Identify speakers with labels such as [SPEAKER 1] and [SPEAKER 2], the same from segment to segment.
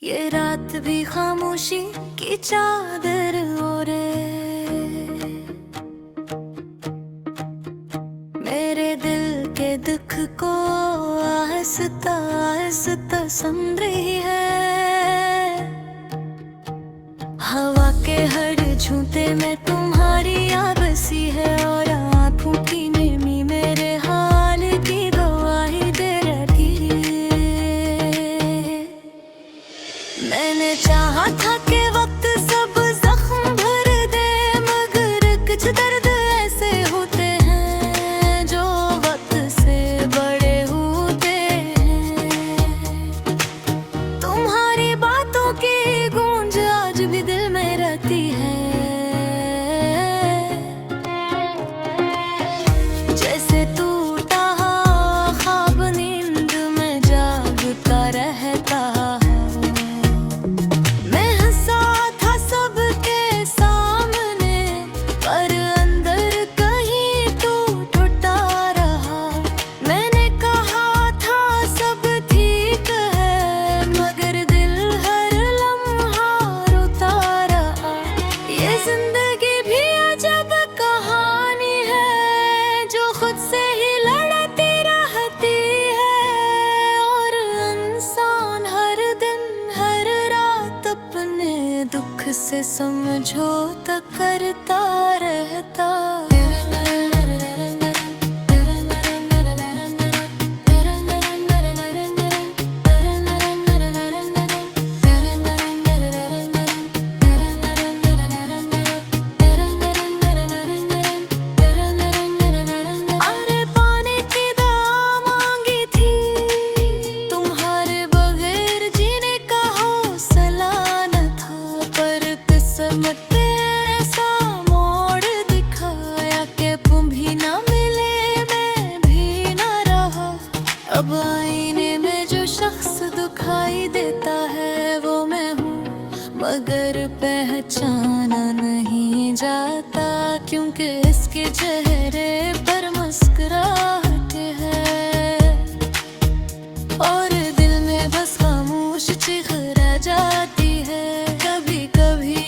[SPEAKER 1] ये रात भी खामोशी की चादर ओढ़े, मेरे दिल के दुख को आहिस्ता आहिस्ता समझ रही है। हवा के हर झूठे में तुम्हारी याद बसी है, और आँखों की नेमी मेरे हाल की गवाही दे रही है। मैंने चाहा था कि वक्त सब जख्म भर दे, मगर कुछ दर्द ऐसे होते हैं जो वक्त से बड़े होते हैं। तुम्हारी बातों की गूंज आज भी दिल में रहती है, जैसे टूटा ख्वाब नींद में जागता रहता। दुख से समझौता करता रहता। ऐसा मोड़ दिखाया कि तुम भी ना मिले, मैं भी ना रहा। अब आईने में जो शख्स दिखाई देता है वो मैं हूँ, मगर पहचाना नहीं जाता, क्योंकि इसके चेहरे पर मुस्कुराहट है और दिल में बस खामोश चीख रह जाती है। कभी कभी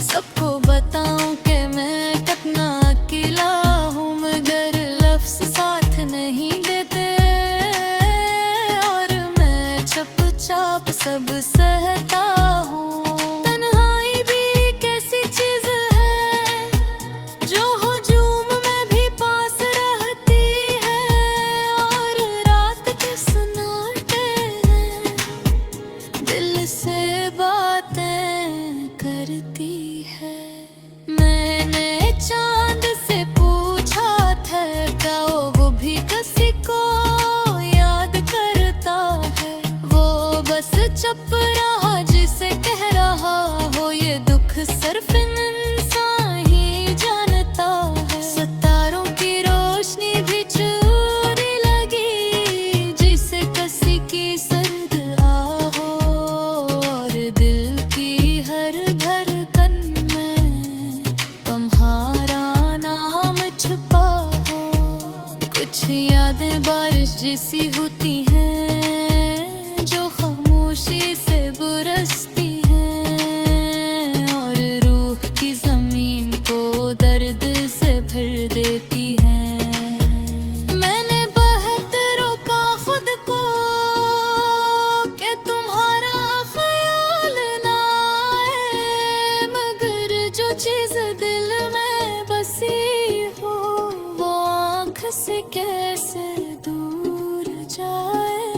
[SPEAKER 1] सबको बताऊं कि मैं कितना अकेला हूँ, मगर लफ्ज़ साथ नहीं देते, और मैं चुपचाप सब सहता हूँ। तन्हाई भी कैसी चीज़ है जो हुजूम में भी पास रहती है, और रात के सन्नाटे दिल से बातें करती है। मैंने चांद से पूछा था क्या वो भी किसी को याद करता है, वो बस चुप रहा जिसे कह रहा हो ये दुख सिर्फ इंसान ही जानता है। सितारों की रोशनी भी चोरी लगी जिसे किसी की सर्द आहो, और दिल की हर धड़कन में तुम्हारा नाम छुपा हो। कुछ यादें बारिश जैसी होती हैं जो खामोशी से बरसती हैं, और रूह की जमीन को दर्द से भर देती हैं। मैंने बहुत रोका खुद को कि तुम्हारा ख्याल ना आए, मगर जो चीज़ दिल में बसी हो वो आँख से कैसे दूर जाए।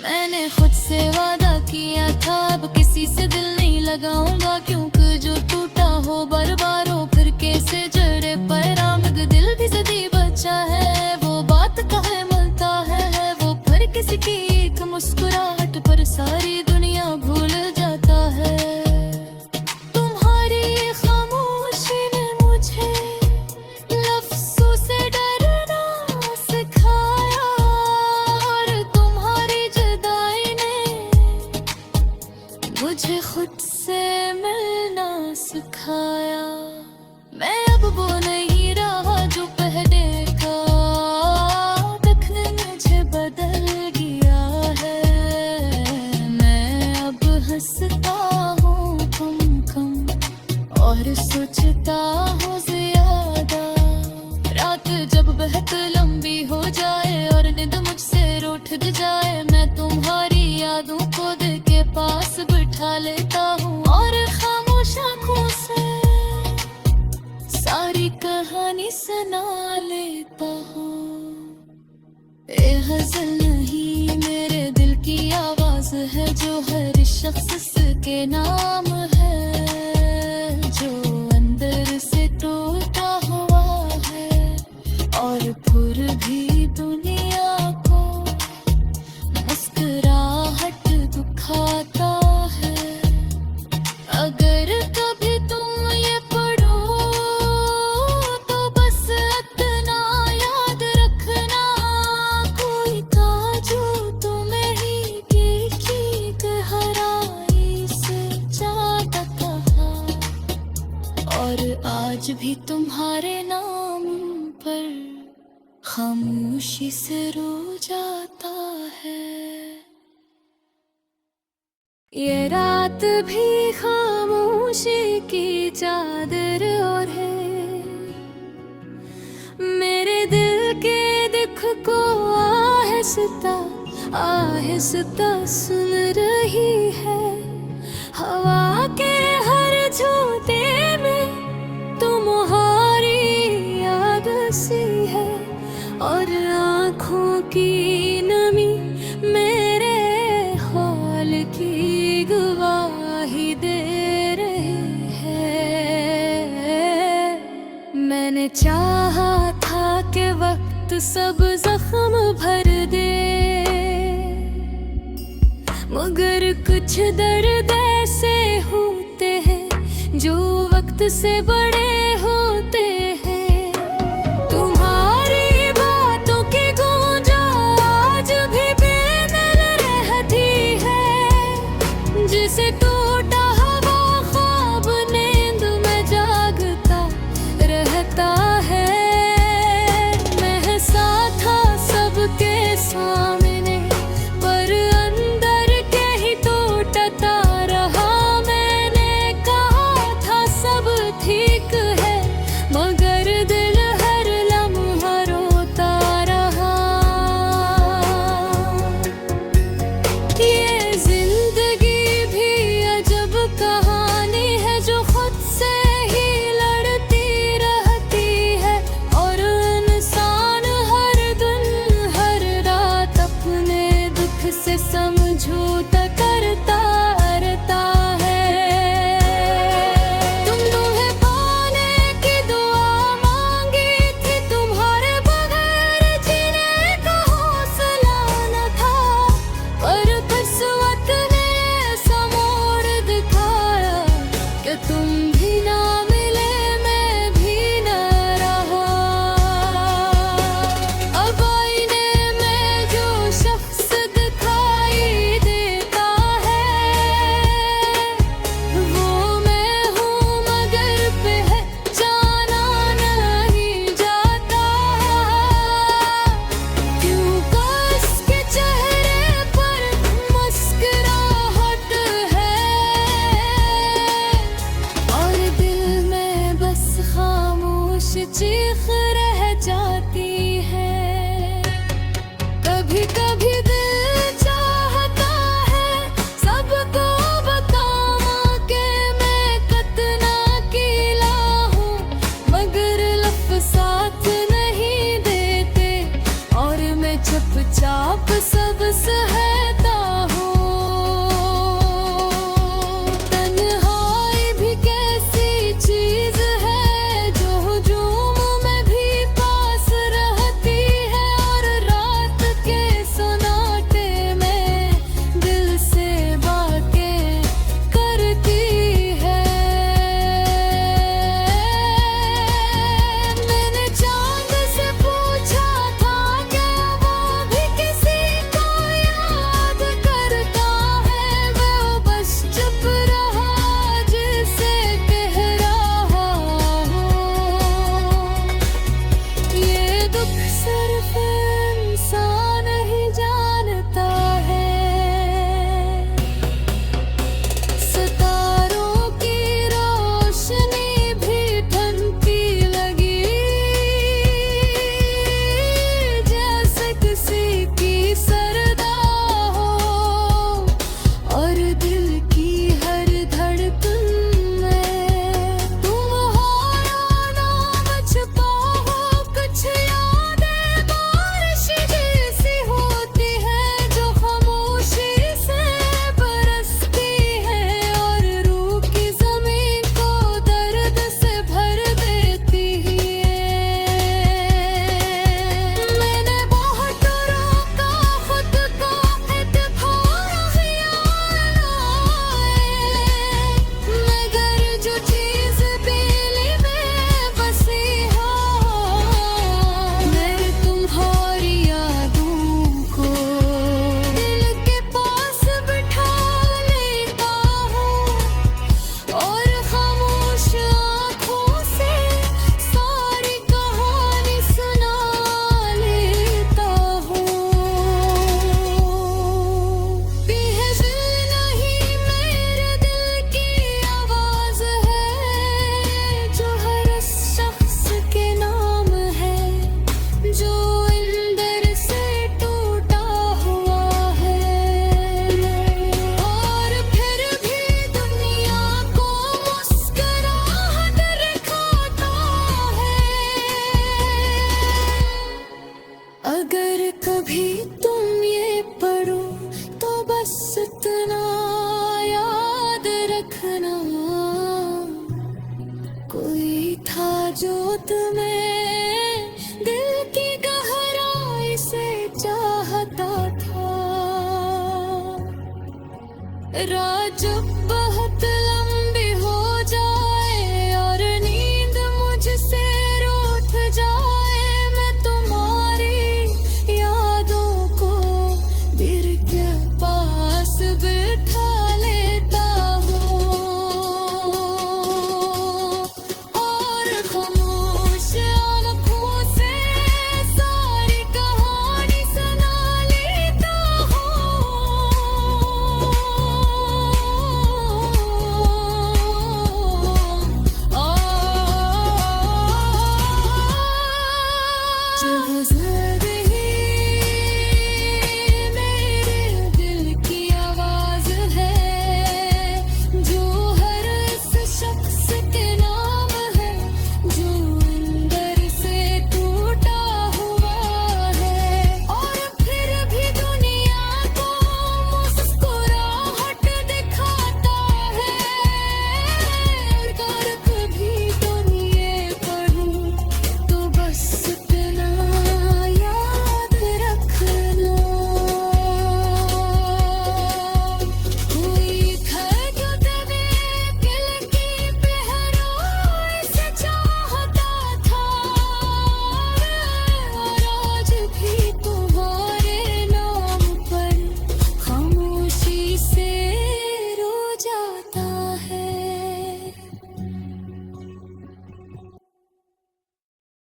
[SPEAKER 1] मैंने खुद से वादा किया था अब किसी से दिल नहीं लगाऊंगा, क्योंकि जो टूटा हो बार बार हो फिर कैसे जड़े पैरामग दिल भी जदी बचा है। वो बात कहे मिलता है वो फिर किसी की एक मुस्कुराहट पर सारी दुनिया भूल जाता है। तुम्हारी खामोशी ने मुझे लफ्ज़ों से डरना सिखाया, और तुम्हारी जुदाई ने मुझे खुद से मिलना सिखाया। मैं अब वो नहीं रहा जो पहले का, देखने मुझे बदल सुना लेता हूँ। ये गज़ल नहीं मेरे दिल की आवाज़ है, जो हर शख्स के नाम है, जो अंदर से टूटा हुआ है और फिर भी दुनिया को मुस्कुराहट दिखाता है। अगर कभी तुम ये पढ़ो तो बस इतना याद रखना, कोई था जो तुम्हें ही दिल की गहराई से चाहता था, और आज भी तुम्हारे नाम पर खामोशी से रो जाता है। ये रात भी खामोशी की चादर और है, मेरे दिल के दुख को आहिस्ता आहिस्ता सुन रही है। हवा के हर झोंके में तुम्हारी याद सी है, और आँखों की नमी मेरे हाल की गवाही दे रही है। मैंने चाहा था कि वक्त सब जख्म भर दे, मगर कुछ दर्द ऐसे होते हैं जो वक्त से बड़े होते हैं। तुम्हारी बातों की गूंज आज भी बेनल रहती है, जिसे टूटा हुआ ख्वाब नींद में जागता रहता है। महसा था सबके सामने, पर अंदर के ही टूटता रहा। मैंने कहा था सब ठीक है, मगर दिल हर लम्हा रोता रहा। ये जिंदगी भी अजब कहानी है, जो खुद से ही लड़ती रहती है, और इंसान हर दिन हर रात अपने दुख से समझौता करता रहता है। तुमने पाने की दुआ मांगी थी, तुम्हारे बगैर जीने का हौसला न था, पर किस्मत ने ऐसा मोड़ दिखाया कि तुम भी ना मिले, मैं भी न रहा। अब आईने में जो शख्स दिखाई देता है, वो मैं हूँ, मगर पहचाना नहीं जाता। क्यों उसके चेहरे पर मुस्कुराहट है, और दिल में बस खामोश चीख रह जाती है। कभी कभी दिल चाहता है सबको बताऊं कि मैं कितना अकेला हूँ, मगर लफ्ज़ साथ नहीं देते, और मैं चुपचाप सब सहता हूँ। तन्हाई भी कैसी चीज है, जो हुजूम में भी पास रहती है, और रात के सन्नाटे में दिल से बातें करती है। मैंने चांद से पूछा था, क्या वो भी किसी को राज